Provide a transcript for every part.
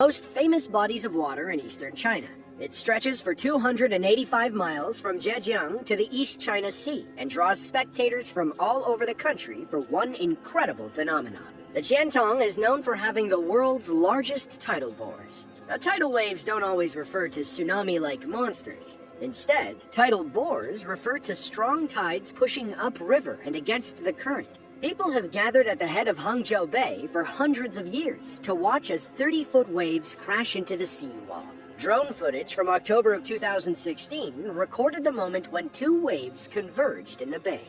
Most famous bodies of water in eastern China. It stretches for 285 miles from Zhejiang to the East China Sea and draws spectators from all over the country for one incredible phenomenon. The Qiantong is known for having the world's largest tidal bores. Now, tidal waves don't always refer to tsunami-like monsters. Instead, tidal bores refer to strong tides pushing upriver and against the current. People have gathered at the head of Hangzhou Bay for hundreds of years to watch as 30-foot waves crash into the seawall. Drone footage from October of 2016 recorded the moment when two waves converged in the bay.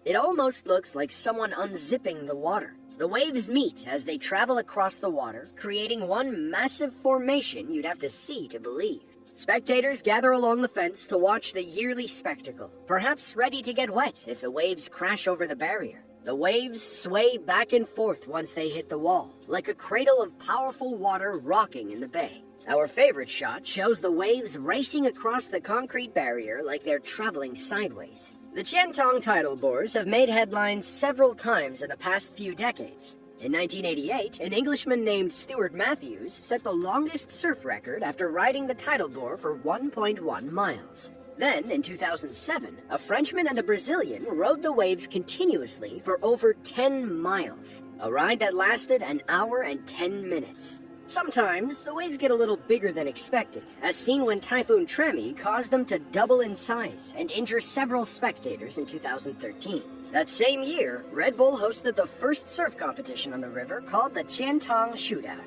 It almost looks like someone unzipping the water. The waves meet as they travel across the water, creating one massive formation you'd have to see to believe. Spectators gather along the fence to watch the yearly spectacle, perhaps ready to get wet if the waves crash over the barrier. The waves sway back and forth once they hit the wall, like a cradle of powerful water rocking in the bay. Our favorite shot shows the waves racing across the concrete barrier like they're traveling sideways. The Qiantong tidal bores have made headlines several times in the past few decades. In 1988, an Englishman named Stuart Matthews set the longest surf record after riding the tidal bore for 1.1 miles. Then, in 2007, a Frenchman and a Brazilian rode the waves continuously for over 10 miles, a ride that lasted an hour and 10 minutes. Sometimes, the waves get a little bigger than expected, as seen when Typhoon Tremi caused them to double in size and injure several spectators in 2013. That same year, Red Bull hosted the first surf competition on the river called the Qiantong Shootout.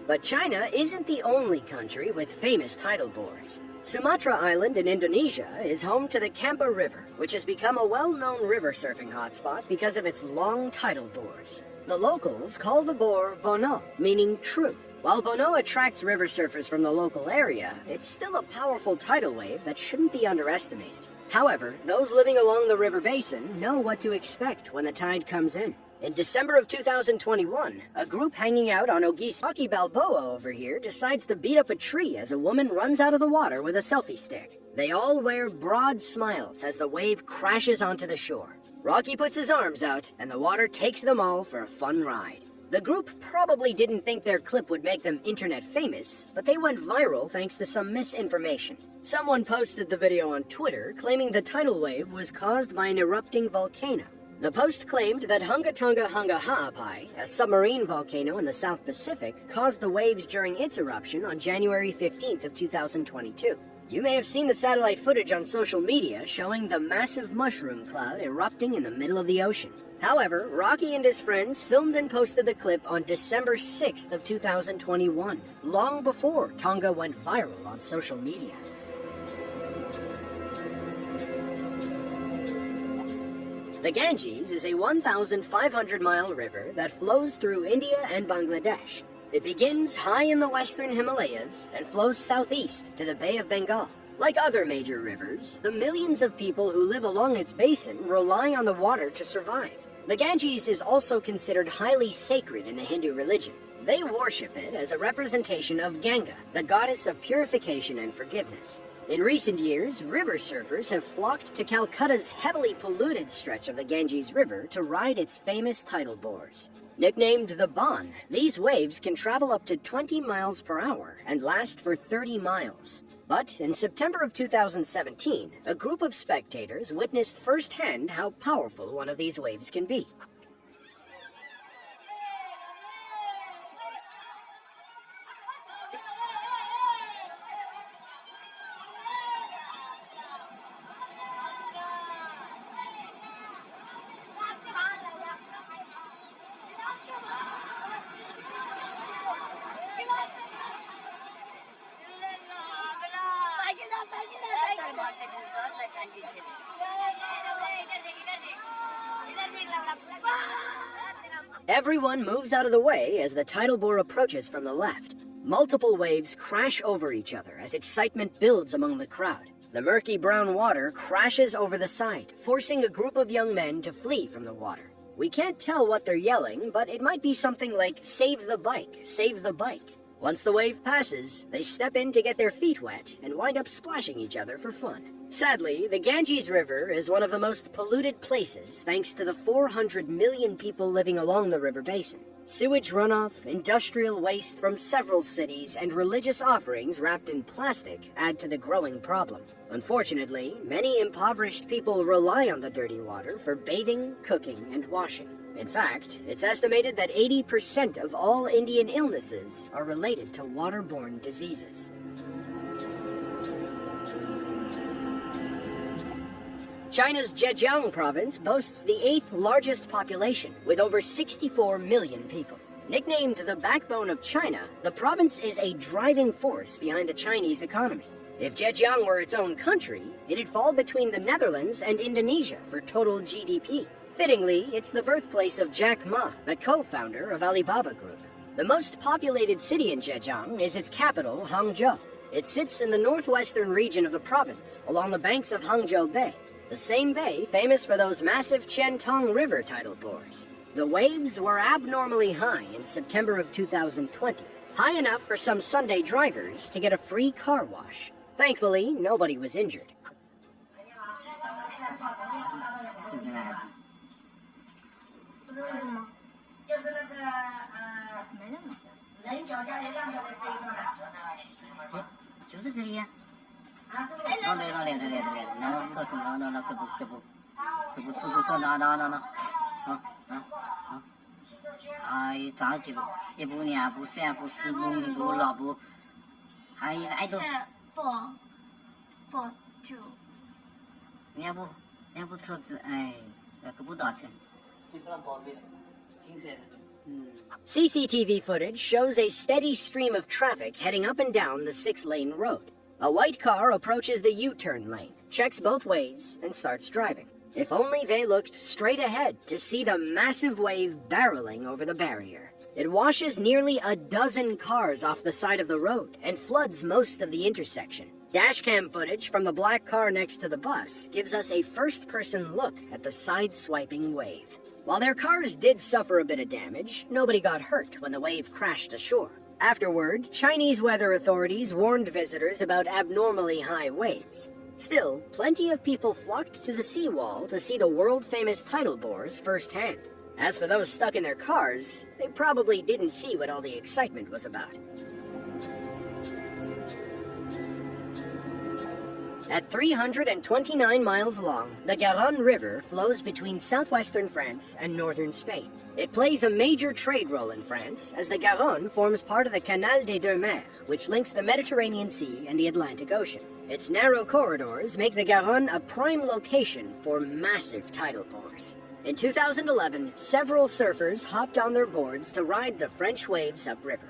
But China isn't the only country with famous tidal bores. Sumatra Island in Indonesia is home to the Kampa River, which has become a well-known river surfing hotspot because of its long tidal bores. The locals call the bore Bono, meaning true. While Bono attracts river surfers from the local area, it's still a powerful tidal wave that shouldn't be underestimated. However, those living along the river basin know what to expect when the tide comes in. In December of 2021, a group hanging out on Ogis Rocky Balboa over here decides to beat up a tree as a woman runs out of the water with a selfie stick. They all wear broad smiles as the wave crashes onto the shore. Rocky puts his arms out, and the water takes them all for a fun ride. The group probably didn't think their clip would make them internet famous, but they went viral thanks to some misinformation. Someone posted the video on Twitter claiming the tidal wave was caused by an erupting volcano. The post claimed that Hungatonga Hunga Ha'apai, a submarine volcano in the South Pacific, caused the waves during its eruption on January 15th of 2022. You may have seen the satellite footage on social media showing the massive mushroom cloud erupting in the middle of the ocean. However, Rocky and his friends filmed and posted the clip on December 6th of 2021, long before Tonga went viral on social media. The Ganges is a 1,500-mile river that flows through India and Bangladesh. It begins high in the western Himalayas and flows southeast to the Bay of Bengal. Like other major rivers, the millions of people who live along its basin rely on the water to survive. The Ganges is also considered highly sacred in the Hindu religion. They worship it as a representation of Ganga, the goddess of purification and forgiveness. In recent years, river surfers have flocked to Calcutta's heavily polluted stretch of the Ganges River to ride its famous tidal bores. Nicknamed the Bon, these waves can travel up to 20 miles per hour and last for 30 miles. But in September of 2017, a group of spectators witnessed firsthand how powerful one of these waves can be. Everyone moves out of the way as the tidal bore approaches from the left. Multiple waves crash over each other as excitement builds among the crowd. The murky brown water crashes over the side, forcing a group of young men to flee from the water. We can't tell what they're yelling, but it might be something like, "Save the bike, save the bike." Once the wave passes, they step in to get their feet wet and wind up splashing each other for fun. Sadly, the Ganges River is one of the most polluted places thanks to the 400 million people living along the river basin. Sewage runoff, industrial waste from several cities, and religious offerings wrapped in plastic add to the growing problem. Unfortunately, many impoverished people rely on the dirty water for bathing, cooking, and washing. In fact, it's estimated that 80% of all Indian illnesses are related to waterborne diseases. China's Zhejiang province boasts the 8th largest population, with over 64 million people. Nicknamed the backbone of China, the province is a driving force behind the Chinese economy. If Zhejiang were its own country, it'd fall between the Netherlands and Indonesia for total GDP. Fittingly, it's the birthplace of Jack Ma, the co-founder of Alibaba Group. The most populated city in Zhejiang is its capital, Hangzhou. It sits in the northwestern region of the province, along the banks of Hangzhou Bay, the same bay famous for those massive Qiantang River tidal bores. The waves were abnormally high in September of 2020, high enough for some Sunday drivers to get a free car wash. Thankfully, nobody was injured. CCTV footage shows a steady stream of traffic heading up and down the 6-lane road. A white car approaches the U-turn lane, checks both ways, and starts driving. If only they looked straight ahead to see the massive wave barreling over the barrier. It washes nearly a dozen cars off the side of the road and floods most of the intersection. Dashcam footage from the black car next to the bus gives us a first-person look at the side-swiping wave. While their cars did suffer a bit of damage, nobody got hurt when the wave crashed ashore. Afterward, Chinese weather authorities warned visitors about abnormally high waves. Still, plenty of people flocked to the seawall to see the world-famous tidal bores firsthand. As for those stuck in their cars, they probably didn't see what all the excitement was about. At 329 miles long, the Garonne River flows between southwestern France and northern Spain. It plays a major trade role in France, as the Garonne forms part of the Canal des Deux Mers, which links the Mediterranean Sea and the Atlantic Ocean. Its narrow corridors make the Garonne a prime location for massive tidal bores. In 2011, several surfers hopped on their boards to ride the French waves upriver.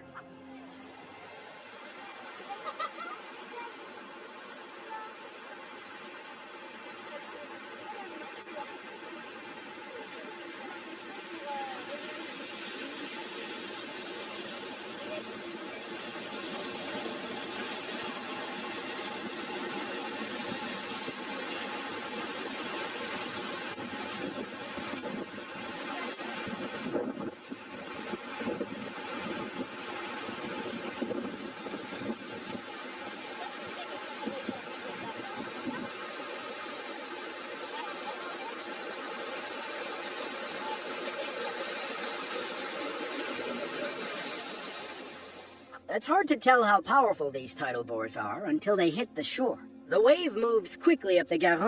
It's hard to tell how powerful these tidal bores are until they hit the shore. The wave moves quickly up the Garonne,